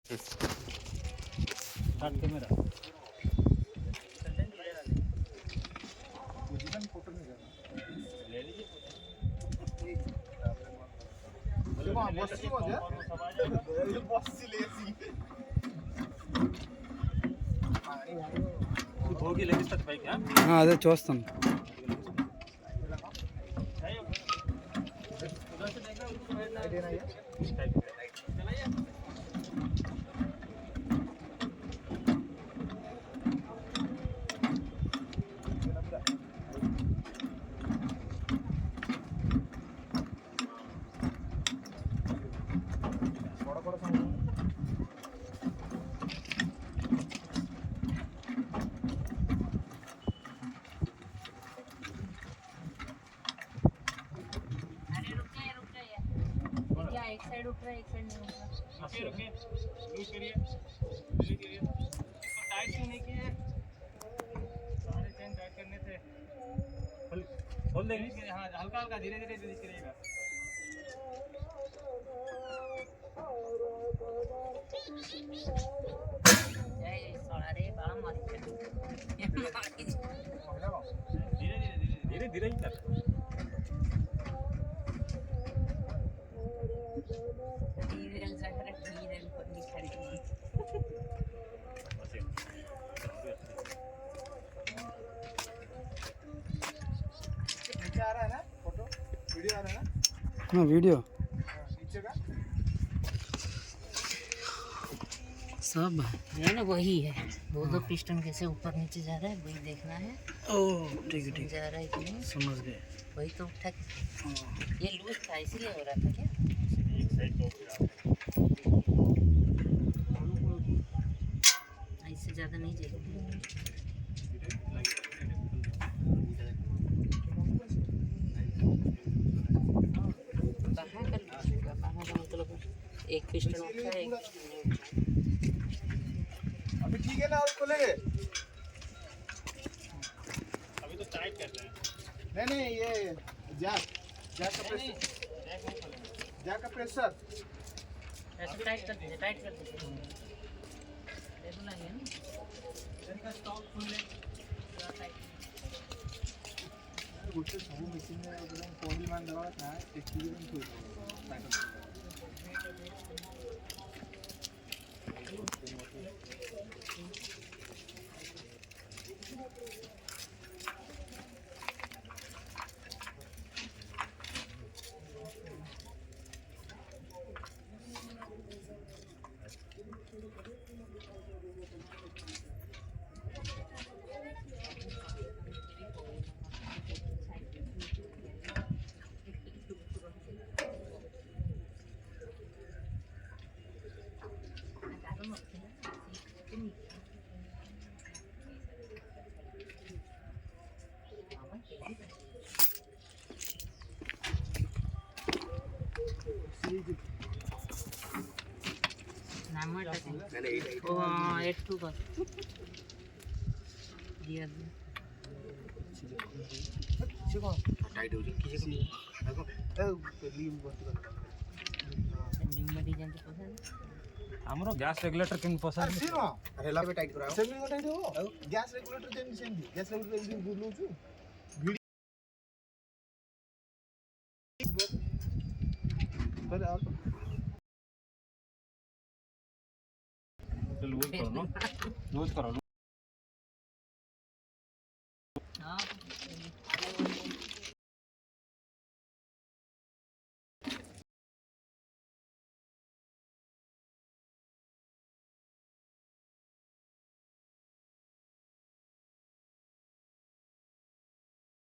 Start camera photo नहीं करना ले लीजिए देखो बस्सी मजा ये बस्सी लेसी ಹೋಗಿ ಲೆಗಿಸ್ತದೆ ಬೈಕ್ అదే చూస్తాను. एक साइड उठ रहा है एक साइड नहीं उठ रहा। रुके रुके लूज करिए डिलीट करिए इसको टाइट क्यों नहीं किए सारे चेन टाइट करने से खोल देंगे हाँ हल्का हल्का धीरे धीरे रिलीज करिएगा अरे बड़ा मत धीरे धीरे धीरे धीरे ही कर आ रहा है ना फोटो वीडियो आ रहा है ना हाँ वीडियो नीचे का सब है ना वही है वो दो पिस्टन कैसे ऊपर नीचे जा रहा है वही देखना है। ओह ठीक है ठीक जा रहा है कि नहीं समझ गए। वही तो उठा के ये लूज था इसलिए हो रहा था क्या एक साइड तो इससे ज़्यादा नहीं चाहिए बाहर का मतलब एक पिस्टन उठा है एक अभी ठीक है ना और खोलेंगे अभी तो टाइट कर रहे हैं नहीं ये जैक का प्रेशर जैक का प्रेशर ऐसे टाइट कर दीजिए रेगुलर है ना इसका स्टॉक खुल ले गोटे सब मशीन में एकदम फोन मान दवा था एक्सपीरियंस हो F2 कर दिया टाइट हो जाए किसी को पहली बंद कर न्यू में डिजाइन के पसंद हमरो गैस रेगुलेटर किन पसंद सीनो अरे ला टाइट कराओ सेविंग टाइट हो गैस रेगुलेटर देन सेंदी गैस रेगुलेटर बुझलो छु पर आप लूज करो ना लूज करो हाँ